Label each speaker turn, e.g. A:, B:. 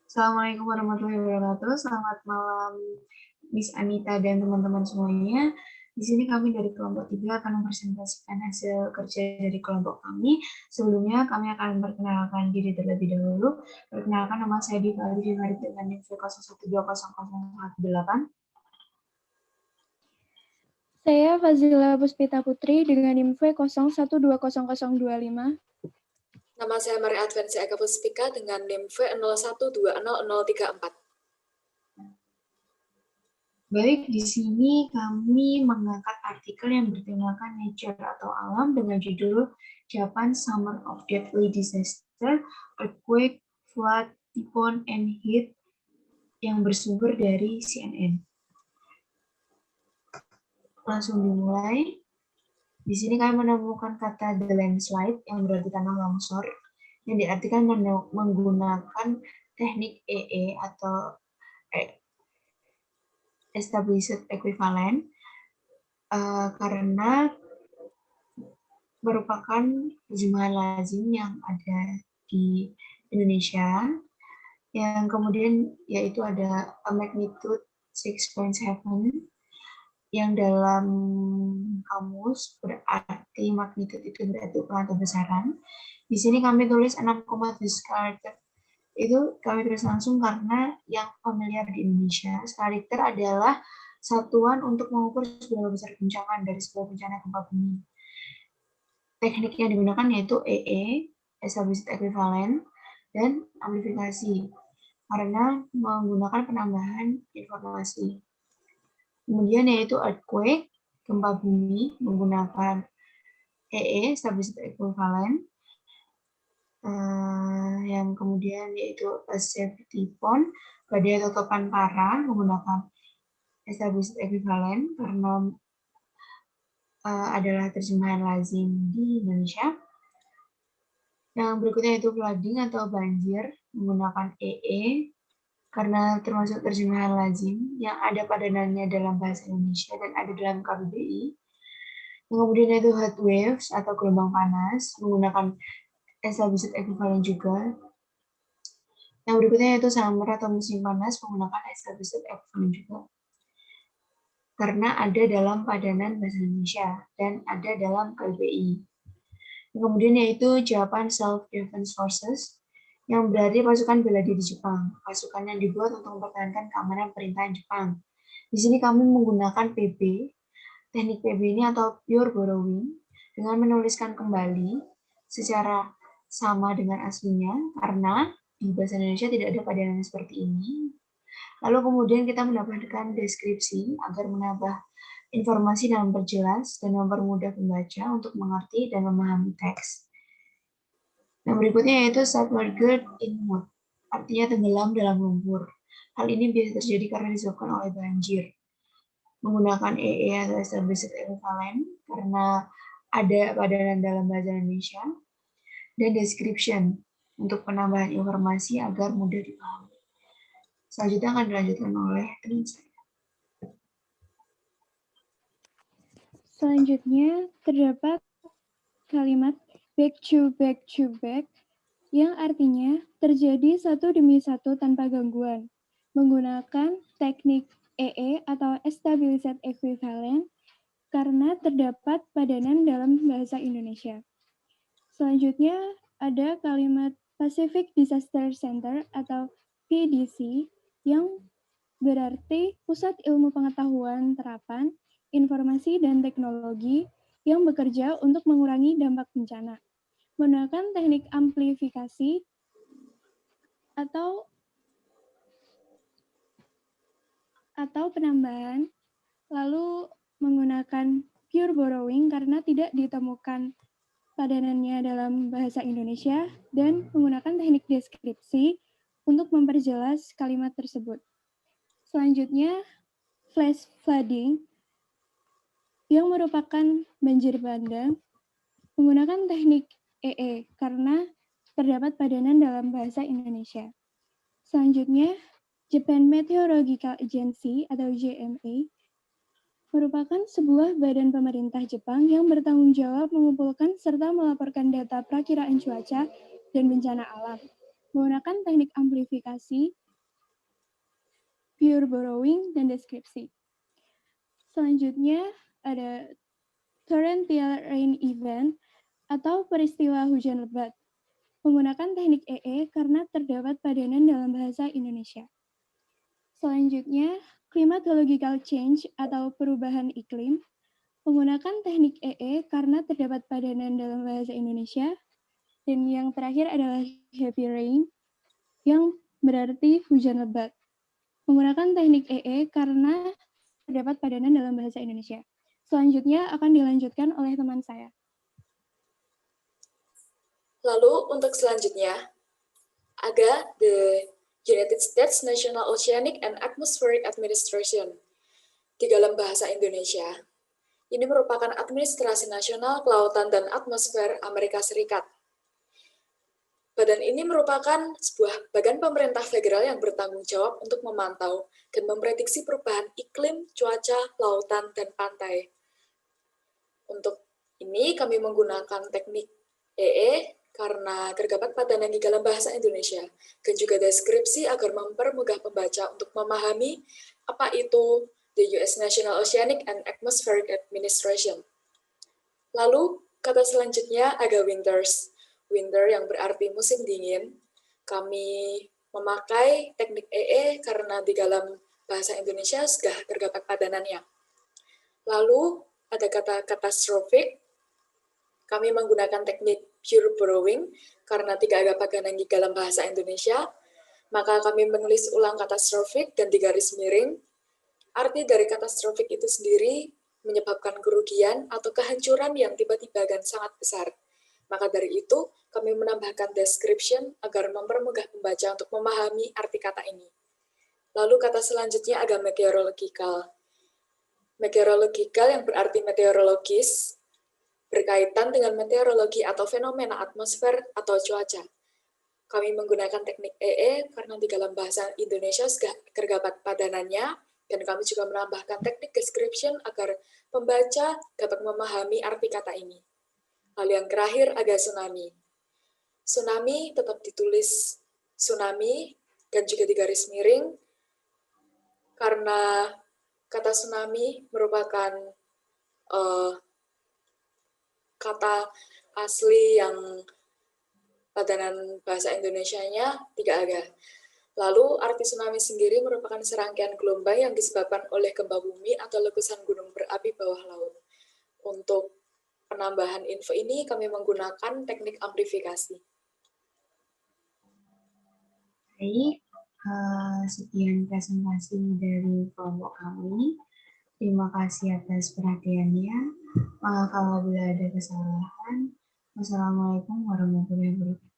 A: Assalamualaikum warahmatullahi wabarakatuh. Selamat malam Miss Anita dan teman-teman semuanya. Di sini kami dari kelompok 3 akan mempresentasikan hasil kerja dari kelompok kami. Sebelumnya kami akan memperkenalkan diri terlebih dahulu. Perkenalkan, nama saya Diva Alifi Farid dengan NIM 01200018.
B: Saya Fazila Puspita Putri dengan NIM 01200025.
C: Nama saya Maria Advansi Eka Puspika dengan NIM 01200034.
A: Baik, di sini kami mengangkat artikel yang bertemakan nature atau alam dengan judul Japan Summer of Deadly Disaster, Earthquake, Flood, Typhoon, and Heat yang bersumber dari CNN. Langsung dimulai. Di sini kami menemukan kata the landslide yang berarti tanah longsor, yang diartikan menggunakan teknik EE atau established equivalent, karena merupakan terjemahan lazim yang ada di Indonesia, yang kemudian yaitu ada a magnitude 6.7, yang dalam kamus berarti magnitude itu berarti ukuran kebesaran. Di sini kami tulis 6, Richter. Itu kami tulis langsung karena yang familiar di Indonesia, skala Richter adalah satuan untuk mengukur seberapa besar guncangan dari sebuah bencana gempa bumi. Teknik yang digunakan yaitu EE, established equivalent, dan amplifikasi, karena menggunakan penambahan informasi. Kemudian yaitu earthquake, gempa bumi, menggunakan EE, established equivalent, yang kemudian yaitu a severe typhoon, badai atau topan parah, menggunakan established equivalent karena adalah terjemahan lazim di Indonesia. Yang berikutnya itu flooding atau banjir, menggunakan EE karena termasuk terjemahan lazim yang ada padanannya dalam bahasa Indonesia dan ada dalam KBBI. Yang kemudian itu heat waves atau gelombang panas, menggunakan established equivalent juga. Yang berikutnya itu summer atau musim panas, menggunakan established equivalent juga, karena ada dalam padanan bahasa Indonesia dan ada dalam KBBI. Yang kemudian yaitu Japan Self-Defense Forces, yang berarti pasukan bela diri Jepang, pasukan yang dibuat untuk mempertahankan keamanan pemerintahan Jepang. Di sini kami menggunakan PB, teknik PB ini atau pure borrowing, dengan menuliskan kembali secara sama dengan aslinya, karena di bahasa Indonesia tidak ada padanan seperti ini. Lalu kemudian kita mendapatkan deskripsi agar menambah informasi dalam perjelas dan mempermudah pembaca untuk mengerti dan memahami teks. Yang berikutnya yaitu submerged in mud, artinya tenggelam dalam lumpur. Hal ini biasa terjadi karena disebabkan oleh banjir. Menggunakan EE atau established equivalent karena ada padanan dalam bahasa Indonesia, dan description untuk penambahan informasi agar mudah dipahami. Selanjutnya akan dilanjutkan oleh teman saya.
B: Selanjutnya terdapat kalimat back to back yang artinya terjadi satu demi satu tanpa gangguan menggunakan teknik EE atau established equivalent karena terdapat padanan dalam bahasa Indonesia. Selanjutnya ada kalimat Pacific Disaster Center atau PDC yang berarti Pusat Ilmu Pengetahuan Terapan, Informasi dan Teknologi yang bekerja untuk mengurangi dampak bencana. Menggunakan teknik amplifikasi atau penambahan, lalu menggunakan pure borrowing karena tidak ditemukan padanannya dalam bahasa Indonesia, dan menggunakan teknik deskripsi untuk memperjelas kalimat tersebut. Selanjutnya, flash flooding yang merupakan banjir bandang menggunakan teknik EE karena terdapat padanan dalam bahasa Indonesia. Selanjutnya, Japan Meteorological Agency atau JMA merupakan sebuah badan pemerintah Jepang yang bertanggung jawab mengumpulkan serta melaporkan data perakiraan cuaca dan bencana alam, menggunakan teknik amplifikasi, pure borrowing, dan deskripsi. Selanjutnya ada torrential rain event atau peristiwa hujan lebat, menggunakan teknik EE karena terdapat padanan dalam bahasa Indonesia. Selanjutnya, climatological change atau perubahan iklim, menggunakan teknik EE karena terdapat padanan dalam bahasa Indonesia. Dan yang terakhir adalah heavy rain, yang berarti hujan lebat, menggunakan teknik EE karena terdapat padanan dalam bahasa Indonesia. Selanjutnya akan dilanjutkan oleh teman saya.
C: Lalu untuk selanjutnya, ada the United States National Oceanic and Atmospheric Administration. Di dalam bahasa Indonesia, ini merupakan Administrasi Nasional Kelautan dan Atmosfer Amerika Serikat. Badan ini merupakan sebuah badan pemerintah federal yang bertanggung jawab untuk memantau dan memprediksi perubahan iklim, cuaca, lautan, dan pantai. Untuk ini kami menggunakan teknik EE karena terdapat padanan di dalam bahasa Indonesia, dan juga deskripsi agar mempermudah pembaca untuk memahami apa itu the US National Oceanic and Atmospheric Administration. Lalu, kata selanjutnya ada winters. Winter yang berarti musim dingin. Kami memakai teknik EE karena di dalam bahasa Indonesia sudah terdapat padanannya. Lalu, ada kata catastrophic. Kami menggunakan teknik pure borrowing karena tidak ada padanan di dalam bahasa Indonesia. Maka kami menulis ulang catastrophic dan di garis miring. Arti dari catastrophic itu sendiri menyebabkan kerugian atau kehancuran yang tiba-tiba dan sangat besar. Maka dari itu, kami menambahkan description agar mempermudah pembaca untuk memahami arti kata ini. Lalu kata selanjutnya ada meteorological. Meteorological yang berarti meteorologis, berkaitan dengan meteorologi atau fenomena atmosfer atau cuaca. Kami menggunakan teknik EE karena di dalam bahasa Indonesia sudah terdapat padanannya, dan kami juga menambahkan teknik description agar pembaca dapat memahami arti kata ini. Lalu yang terakhir ada tsunami. Tsunami tetap ditulis tsunami dan juga di garis miring karena kata tsunami merupakan kata asli yang padanan bahasa Indonesianya tidak ada. Lalu arti tsunami sendiri merupakan serangkaian gelombang yang disebabkan oleh gempa bumi atau letusan gunung berapi bawah laut. Untuk penambahan info ini kami menggunakan teknik amplifikasi.
A: Baik, sekian presentasi dari kelompok kami. Terima kasih atas perhatiannya. Kalau bila ada kesalahan, wassalamualaikum warahmatullahi wabarakatuh.